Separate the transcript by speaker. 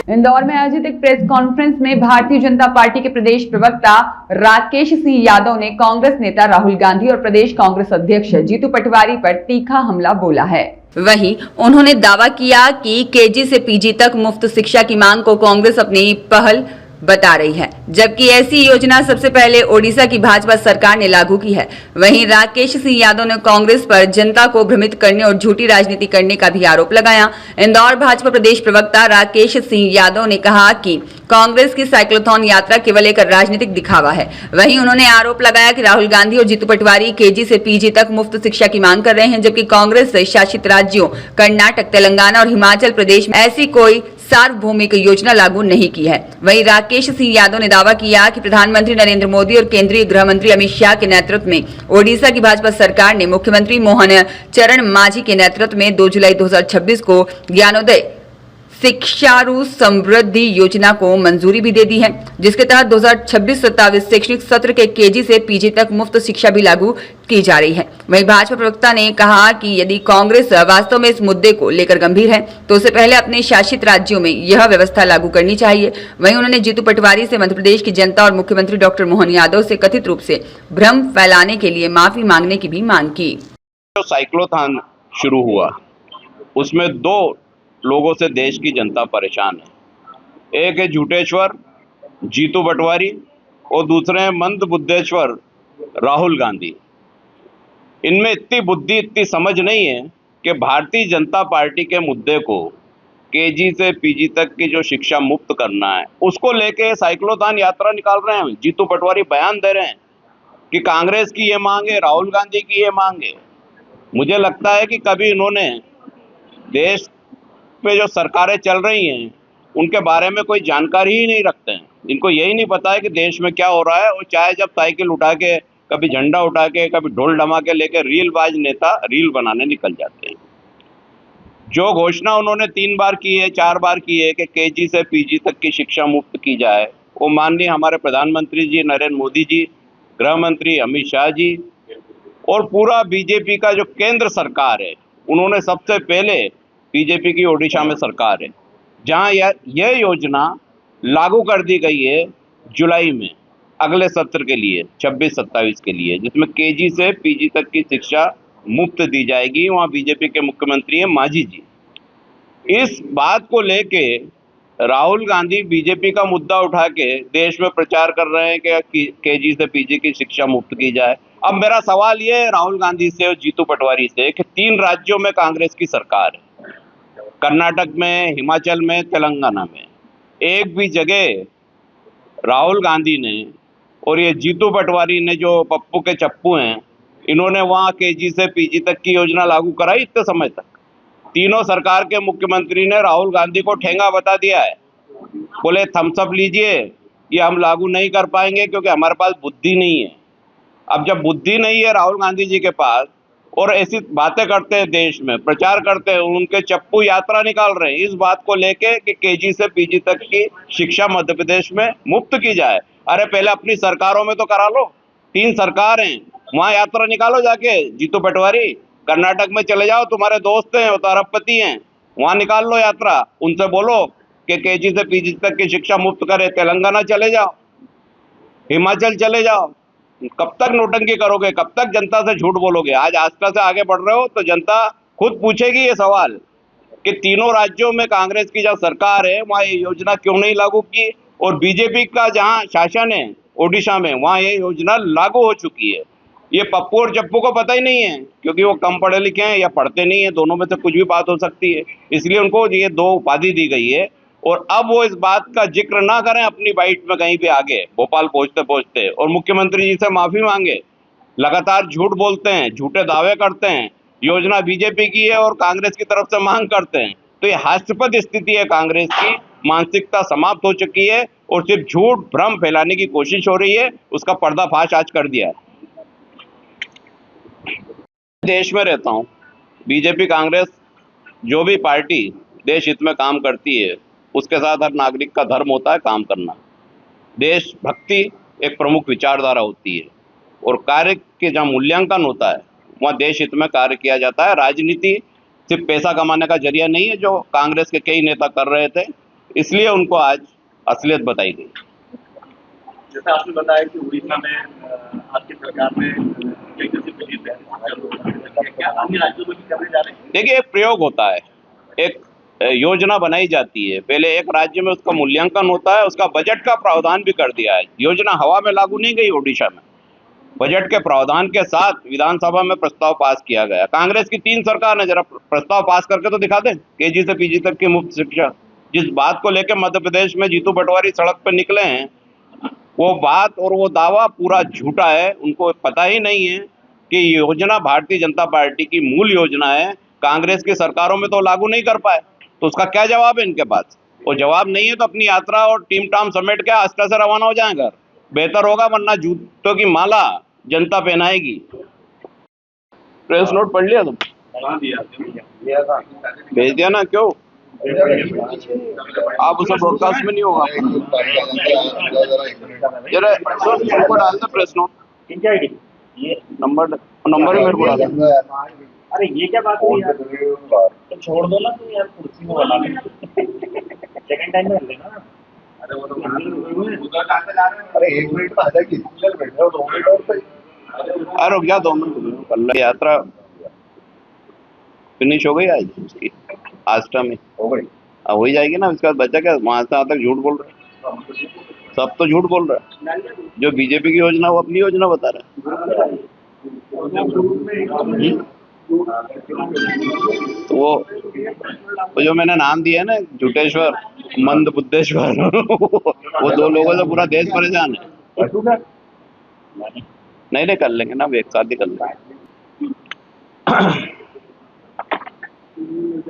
Speaker 1: इंदौर में आयोजित एक प्रेस कॉन्फ्रेंस में भारतीय जनता पार्टी के प्रदेश प्रवक्ता राकेश सिंह यादव ने कांग्रेस नेता राहुल गांधी और प्रदेश कांग्रेस अध्यक्ष जीतू पटवारी पर तीखा हमला बोला है। वहीं उन्होंने दावा किया कि केजी से पीजी तक मुफ्त शिक्षा की मांग को कांग्रेस अपनी पहल बता रही है, जबकि ऐसी योजना सबसे पहले ओडिशा की भाजपा सरकार ने लागू की है। वहीं राकेश सिंह यादव ने कांग्रेस पर जनता को भ्रमित करने और झूठी राजनीति करने का भी आरोप लगाया। इंदौर भाजपा प्रदेश प्रवक्ता राकेश सिंह यादव ने कहा कि कांग्रेस की साइक्लोथॉन यात्रा केवल एक राजनीतिक दिखावा है। वहीं उन्होंने आरोप लगाया कि राहुल गांधी और जीतू पटवारी केजी से पीजी तक मुफ्त शिक्षा की मांग कर रहे हैं, जबकि कांग्रेस शासित राज्यों कर्नाटक, तेलंगाना और हिमाचल प्रदेश में ऐसी कोई सार्वभौमिक योजना लागू नहीं की है। वहीं राकेश सिंह यादव ने दावा किया कि प्रधानमंत्री नरेंद्र मोदी और केंद्रीय गृह मंत्री अमित शाह के नेतृत्व में ओडिशा की भाजपा सरकार ने मुख्यमंत्री मोहन चरण मांझी के नेतृत्व में 2 जुलाई 2026 को ज्ञानोदय शिक्षारु समृद्धि योजना को मंजूरी भी दे दी है, जिसके तहत 2026-27 शैक्षणिक सत्र के केजी से पीजी तक मुफ्त शिक्षा भी लागू की जा रही है। वहीं भाजपा प्रवक्ता ने कहा कि यदि कांग्रेस वास्तव में इस मुद्दे को लेकर गंभीर है तो उसे पहले अपने शासित राज्यों में यह व्यवस्था लागू करनी चाहिए। वहीं उन्होंने जीतू पटवारी से मध्य प्रदेश की जनता और मुख्यमंत्री डॉक्टर मोहन यादव से कथित रूप से भ्रम फैलाने के लिए माफी मांगने की भी मांग की।
Speaker 2: जो साइक्लोथॉन शुरू हुआ उसमें 2 लोगों से देश की जनता परेशान है। एक है झूठेश्वर जीतू पटवारी और दूसरे हैं मंद बुद्धेश्वर राहुल गांधी। इनमें इतनी बुद्धि, इतनी समझ नहीं है कि भारतीय जनता पार्टी के मुद्दे को केजी से पीजी तक की जो शिक्षा मुफ्त करना है उसको लेके साइक्लोथॉन यात्रा निकाल रहे हैं। जीतू पटवारी बयान दे रहे हैं कि कांग्रेस की ये मांग है, राहुल गांधी की ये मांग है। मुझे लगता है कि कभी इन्होंने देश में जो सरकारें चल रही हैं उनके बारे में कोई जानकारी ही नहीं रखते हैं। इनको यही नहीं पता है कि देश में क्या हो रहा है। और चाहे जब साइकिल उठा के, कभी झंडा उठा के, कभी ढोल धमाके लेके रीलबाज नेता रील बनाने निकल जाते हैं। जो घोषणा उन्होंने 3 बार की है, 4 बार की है कि केजी से पीजी तक की शिक्षा मुफ्त की जाए, वो माननीय हमारे प्रधानमंत्री जी नरेंद्र मोदी जी, गृह मंत्री अमित शाह जी और पूरा बीजेपी का जो केंद्र सरकार है, उन्होंने सबसे पहले, बीजेपी की ओडिशा में सरकार है जहां यह योजना लागू कर दी गई है जुलाई में अगले सत्र के लिए 26-27 के लिए, जिसमें केजी से पीजी तक की शिक्षा मुफ्त दी जाएगी। वहां बीजेपी के मुख्यमंत्री हैं मांझी जी। इस बात को लेके राहुल गांधी बीजेपी का मुद्दा उठा के देश में प्रचार कर रहे हैं कि केजी से पीजी की शिक्षा मुफ्त की जाए। अब मेरा सवाल ये है राहुल गांधी से और जीतू पटवारी से कि 3 राज्यों में कांग्रेस की सरकार है, कर्नाटक में, हिमाचल में, तेलंगाना में। एक भी जगह राहुल गांधी ने और ये जीतू पटवारी ने, जो पप्पू के चप्पू हैं, इन्होंने वहां केजी से पीजी तक की योजना लागू कराई इतने समय तक? तीनों सरकार के मुख्यमंत्री ने राहुल गांधी को ठेंगा बता दिया है, बोले थम्स अप लीजिए, ये हम लागू नहीं कर पाएंगे क्योंकि हमारे पास बुद्धि नहीं है। अब जब बुद्धि नहीं है राहुल गांधी जी के पास और ऐसी बातें करते हैं, देश में प्रचार करते हैं, उनके चप्पू यात्रा निकाल रहे हैं इस बात को लेके कि केजी से पीजी तक की शिक्षा मध्य प्रदेश में मुफ्त की जाए। अरे पहले अपनी सरकारों में तो करा लो, 3 सरकार हैं, वहां यात्रा निकालो जाके। जीतू पटवारी कर्नाटक में चले जाओ, तुम्हारे दोस्त हैं, वो तो अरबपति हैं, वहां निकाल लो यात्रा, उनसे बोलो कि केजी से पीजी तक की शिक्षा मुफ्त करे। तेलंगाना चले जाओ, हिमाचल चले जाओ। कब तक नोटंकी करोगे? कब तक जनता से झूठ बोलोगे? आज आस्था से आगे बढ़ रहे हो तो जनता खुद पूछेगी ये सवाल कि तीनों राज्यों में कांग्रेस की जो सरकार है वहां ये योजना क्यों नहीं लागू की, और बीजेपी का जहां शासन है ओडिशा में, वहां ये योजना लागू हो चुकी है। ये पप्पू और चप्पू को पता ही नहीं है क्योंकि वो कम पढ़े लिखे हैं या पढ़ते नहीं है, दोनों में से कुछ भी बात हो सकती है, इसलिए उनको ये 2 उपाधि दी गई है। और अब वो इस बात का जिक्र ना करें अपनी बाइट में कहीं भी आगे भोपाल पहुंचते पहुंचते, और मुख्यमंत्री जी से माफी मांगे। लगातार झूठ बोलते हैं, झूठे दावे करते हैं, योजना बीजेपी की है और कांग्रेस की तरफ से मांग करते हैं। तो ये हास्यास्पद स्थिति है, कांग्रेस की मानसिकता समाप्त हो चुकी है और सिर्फ झूठ भ्रम फैलाने की कोशिश हो रही है, उसका पर्दाफाश आज कर दिया है। देश में रहता हूँ, बीजेपी कांग्रेस जो भी पार्टी देश हित में काम करती है उसके साथ हर नागरिक का धर्म होता है काम करना। देशभक्ति एक प्रमुख विचारधारा होती है और कार्य के जहाँ मूल्यांकन होता है वहाँ देश हित में कार्य किया जाता है। राजनीति सिर्फ पैसा कमाने का जरिया नहीं है जो कांग्रेस के कई नेता कर रहे थे। इसलिए उनको आज असलियत बताई गई।
Speaker 3: जैसा आपने बताया कि उड़ीसा में आपकी सरकार ने कई जैसे बिजली क्या अन्य राज्यों में भी करने जा रहे हैं?
Speaker 2: देखिए, एक प्रयोग होता है, एक योजना बनाई जाती है। पहले एक राज्य में उसका मूल्यांकन होता है, उसका बजट का प्रावधान भी कर दिया है। योजना हवा में लागू नहीं गई ओडिशा में, बजट के प्रावधान के साथ विधानसभा में प्रस्ताव पास किया गया। कांग्रेस की 3 सरकार ने जरा प्रस्ताव पास करके तो दिखा दें, केजी से पीजी तक की मुफ्त शिक्षा। जिस बात को लेकर मध्य प्रदेश में जीतू पटवारी सड़क पर निकले हैं, वो बात और वो दावा पूरा झूठा है। उनको पता ही नहीं है कि योजना भारतीय जनता पार्टी की मूल योजना है, कांग्रेस की सरकारों में तो लागू नहीं कर पाए, तो उसका क्या जवाब है इनके पास? वो जवाब नहीं है तो अपनी यात्रा और टीम टाम समेट के आस्था से रवाना हो जाएं घर। बेहतर होगा, वरना जूतों की माला जनता पहनाएगी। प्रेस नोट पढ़ लिया तुम? भेज दिया ना, क्यों? आप उसे ब्रॉडकास्ट में नहीं होगा। जरा उनको डाल दे प्रेस नोट, नंबर भी मेरे को डाल दे।
Speaker 3: अरे ये क्या बात हुई यार? तो छोड़ दो ना तुम यार, कुर्सी में बना ले। सेकंड टाइम में लेना। अरे वो तो अरे 1 मिनट में आ जाएगी, चल बैठ रहा 2 मिनट और सही।
Speaker 2: अरे रुक जा 2 मिनट, कल यात्रा फिनिश हो गई आज उसकी आस्था में,
Speaker 3: हो गई।
Speaker 2: हो ही जाएगी ना। उसके बाद बचा क्या? वहां से तक झूठ बोल रहे हैं, सब तो झूठ बोल रहा है। जो बीजेपी की योजना वो अपनी योजना बता रहा है। तो वो जो मैंने नाम दिया है ना, झूठेश्वर, मंद बुद्धेश्वर वो 2 लोगों से पूरा देश परेशान है। नहीं कर लेंगे ना, अब एक साथ ही कर लेंगे।